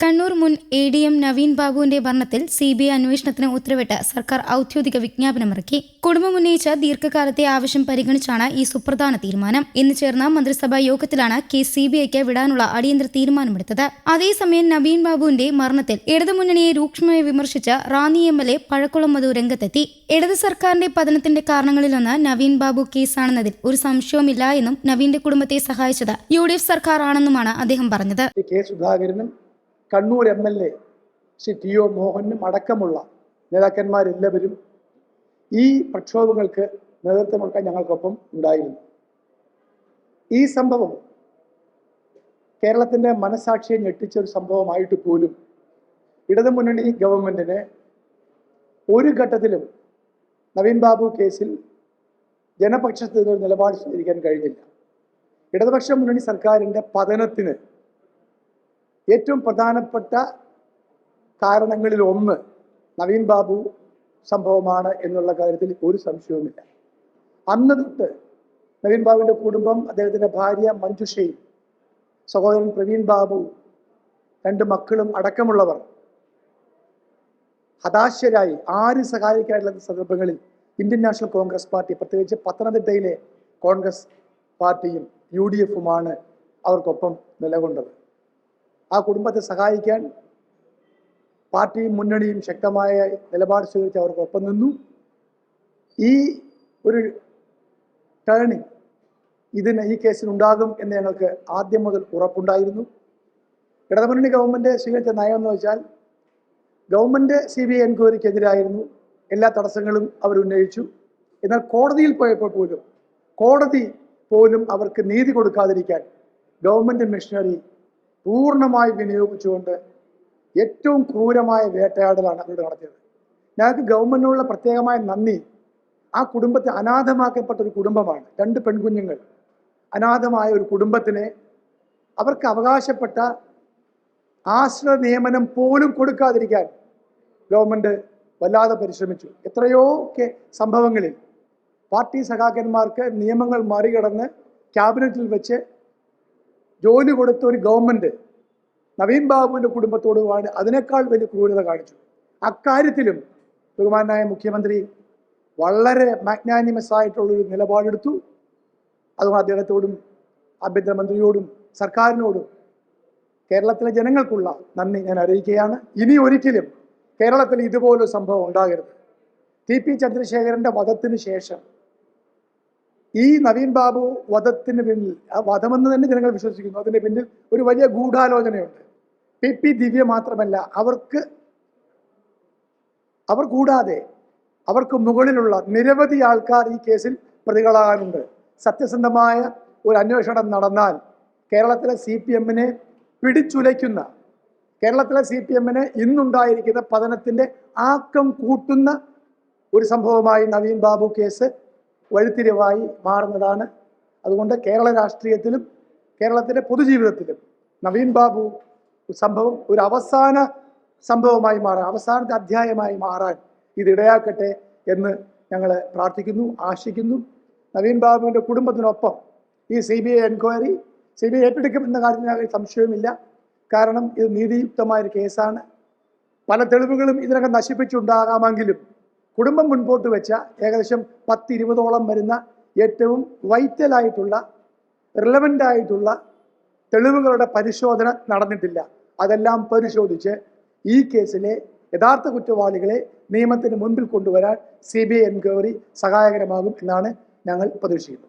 കണ്ണൂർ മുൻ ADM നവീൻ ബാബുവിന്റെ ഭരണത്തിൽ CBI അന്വേഷണത്തിന് ഉത്തരവിട്ട് സർക്കാർ ഔദ്യോഗിക വിജ്ഞാപനമിറക്കി. കുടുംബം ഉന്നയിച്ച ദീർഘകാലത്തെ ആവശ്യം പരിഗണിച്ചാണ് ഈ സുപ്രധാന തീരുമാനം. ഇന്ന് ചേർന്ന മന്ത്രിസഭാ യോഗത്തിലാണ് കേസ് CBIക്ക് വിടാനുള്ള അടിയന്തര തീരുമാനമെടുത്തത്. അതേസമയം നവീൻ ബാബുവിന്റെ മരണത്തിൽ ഇടതുമുന്നണിയെ രൂക്ഷമായി വിമർശിച്ച റാന്നി MLA പഴക്കുളം മധു രംഗത്തെത്തി. ഇടത് സർക്കാരിന്റെ പതനത്തിന്റെ കാരണങ്ങളിലൊന്ന് നവീൻ ബാബു കേസാണെന്നതിൽ ഒരു സംശയവുമില്ല എന്നും നവീന്റെ കുടുംബത്തെ സഹായിച്ചത് UDF സർക്കാർ ആണെന്നുമാണ് അദ്ദേഹം പറഞ്ഞത്. കണ്ണൂർ MLA ശ്രീ TO മോഹനും അടക്കമുള്ള നേതാക്കന്മാരെല്ലാവരും ഈ പ്രക്ഷോഭങ്ങൾക്ക് നേതൃത്വം കൊടുക്കാൻ ഞങ്ങൾക്കൊപ്പം ഉണ്ടായിരുന്നു. ഈ സംഭവം കേരളത്തിൻ്റെ മനസാക്ഷിയെ ഞെട്ടിച്ച ഒരു സംഭവമായിട്ട് പോലും ഇടതുമുന്നണി ഗവൺമെന്റിന് ഒരു ഘട്ടത്തിലും നവീൻ ബാബു കേസിൽ ജനപക്ഷത്ത് ഒരു നിലപാട് സ്വീകരിക്കാൻ കഴിഞ്ഞില്ല. ഇടതുപക്ഷ മുന്നണി സർക്കാരിൻ്റെ പതനത്തിന് ഏറ്റവും പ്രധാനപ്പെട്ട കാരണങ്ങളിൽ ഒന്ന് നവീൻ ബാബു സംഭവമാണ് എന്നുള്ള കാര്യത്തിൽ ഒരു സംശയവുമില്ല. അന്ന് തൊട്ട് നവീൻ ബാബുവിൻ്റെ കുടുംബം, അദ്ദേഹത്തിൻ്റെ ഭാര്യ മഞ്ജുഷയും സഹോദരൻ പ്രവീൺ ബാബു, 2 മക്കളും അടക്കമുള്ളവർ ഹതാശരായി ആര് സഹായിക്കാനുള്ള സന്ദർഭങ്ങളിൽ ഇന്ത്യൻ നാഷണൽ കോൺഗ്രസ് പാർട്ടി, പ്രത്യേകിച്ച് പത്തനംതിട്ടയിലെ കോൺഗ്രസ് പാർട്ടിയും UDFുമാണ് അവർക്കൊപ്പം നിലകൊണ്ടത്. ആ കുടുംബത്തെ സഹായിക്കാൻ പാർട്ടിയും മുന്നണിയും ശക്തമായ നിലപാട് സ്വീകരിച്ച് അവർക്കൊപ്പം നിന്നു. ഈ ഒരു ടേണിംഗ് ഈ കേസിനുണ്ടാകും എന്ന് ഞങ്ങൾക്ക് ആദ്യം മുതൽ ഉറപ്പുണ്ടായിരുന്നു. ഇടതുമുന്നണി ഗവൺമെൻറ് സ്വീകരിച്ച നയം എന്ന് വെച്ചാൽ ഗവൺമെൻറ് CBI എൻക്വയറിക്കെതിരായിരുന്നു, എല്ലാ തടസ്സങ്ങളും അവർ ഉന്നയിച്ചു. എന്നാൽ കോടതിയിൽ പോയപ്പോൾ കോടതി പോലും അവർക്ക് നീതി കൊടുക്കാതിരിക്കാൻ ഗവൺമെൻറ് മെഷീനറി പൂർണ്ണമായി വിനിയോഗിച്ചുകൊണ്ട് ഏറ്റവും ക്രൂരമായ വേട്ടയാടലാണ് അവരോട് നടത്തിയത്. ഞങ്ങൾക്ക് ഗവൺമെന്റിനുള്ള പ്രത്യേകമായ നന്ദി. ആ കുടുംബത്തെ അനാഥമാക്കപ്പെട്ട ഒരു കുടുംബമാണ്. 2 പെൺകുഞ്ഞുങ്ങൾ അനാഥമായ ഒരു കുടുംബത്തിനെ അവർക്ക് അവകാശപ്പെട്ട ആശ്രയ നിയമനം പോലും കൊടുക്കാതിരിക്കാൻ ഗവൺമെന്റ് വല്ലാതെ പരിശ്രമിച്ചു. എത്രയോ സംഭവങ്ങളിൽ പാർട്ടി സഖാക്കന്മാർക്ക് നിയമങ്ങൾ മറികടന്ന് ക്യാബിനറ്റിൽ വെച്ച് ജോലി കൊടുത്ത ഒരു ഗവൺമെന്റ് നവീൻ ബാബുവിൻ്റെ കുടുംബത്തോട് അതിനേക്കാൾ വലിയ ക്രൂരത കാണിച്ചു. അക്കാര്യത്തിലും ബഹുമാനായ മുഖ്യമന്ത്രി വളരെ മാഗ്നാനിമസ് ആയിട്ടുള്ളൊരു നിലപാടെടുത്തു. അതുകൊണ്ട് അദ്ദേഹത്തോടും ആഭ്യന്തരമന്ത്രിയോടും സർക്കാരിനോടും കേരളത്തിലെ ജനങ്ങൾക്കുള്ള നന്ദി ഞാൻ അറിയിക്കുകയാണ്. ഇനി ഒരിക്കലും കേരളത്തിൽ ഇതുപോലൊരു സംഭവം ഉണ്ടാകരുത്. TP ചന്ദ്രശേഖരന്റെ വധത്തിന് ശേഷം ഈ നവീൻ ബാബു വധത്തിന് പിന്നിൽ, ആ വധമെന്ന് തന്നെ ജനങ്ങൾ വിശ്വസിക്കുന്നു, അതിന് പിന്നിൽ ഒരു വലിയ ഗൂഢാലോചനയുണ്ട്. PP ദിവ്യ മാത്രമല്ല, അവർ കൂടാതെ അവർക്ക് മുകളിലുള്ള നിരവധി ആൾക്കാർ ഈ കേസിൽ പ്രതികളാകാനുണ്ട്. സത്യസന്ധമായ ഒരു അന്വേഷണം നടന്നാൽ കേരളത്തിലെ CPMനെ പിടിച്ചുലയ്ക്കുന്ന, കേരളത്തിലെ CPMന് ഇന്നുണ്ടായിരിക്കുന്ന പതനത്തിൻ്റെ ആക്കം കൂട്ടുന്ന ഒരു സംഭവമായി നവീൻ ബാബു കേസ് വഴിത്തിരിവായി മാറുന്നതാണ്. അതുകൊണ്ട് കേരള രാഷ്ട്രീയത്തിലും കേരളത്തിൻ്റെ പൊതുജീവിതത്തിലും നവീൻ ബാബു സംഭവം ഒരു അവസാന സംഭവമായി മാറാൻ, അവസാനത്തെ അധ്യായമായി മാറാൻ ഇതിടയാക്കട്ടെ എന്ന് ഞങ്ങൾ പ്രാർത്ഥിക്കുന്നു, ആശിക്കുന്നു. നവീൻ ബാബുവിൻ്റെ കുടുംബത്തിനൊപ്പം ഈ CBI എൻക്വയറി CBI ഏറ്റെടുക്കുമെന്ന കാര്യത്തിൽ സംശയവുമില്ല. കാരണം ഇത് നീതിയുക്തമായൊരു കേസാണ്. പല തെളിവുകളും ഇതിനകം നശിപ്പിച്ചുണ്ടാകാമെങ്കിലും കുടുംബം മുൻപോട്ട് വെച്ച ഏകദേശം 10-20ഓളം വരുന്ന ഏറ്റവും വൈറ്റലായിട്ടുള്ള, റിലവൻ്റ് ആയിട്ടുള്ള തെളിവുകളുടെ പരിശോധന നടന്നിട്ടില്ല. അതെല്ലാം പരിശോധിച്ച് ഈ കേസിലെ യഥാർത്ഥ കുറ്റവാളികളെ നിയമത്തിന് മുൻപിൽ കൊണ്ടുവരാൻ CBI എൻക്വയറി സഹായകരമാകും എന്നാണ് ഞങ്ങൾ പ്രതീക്ഷിക്കുന്നത്.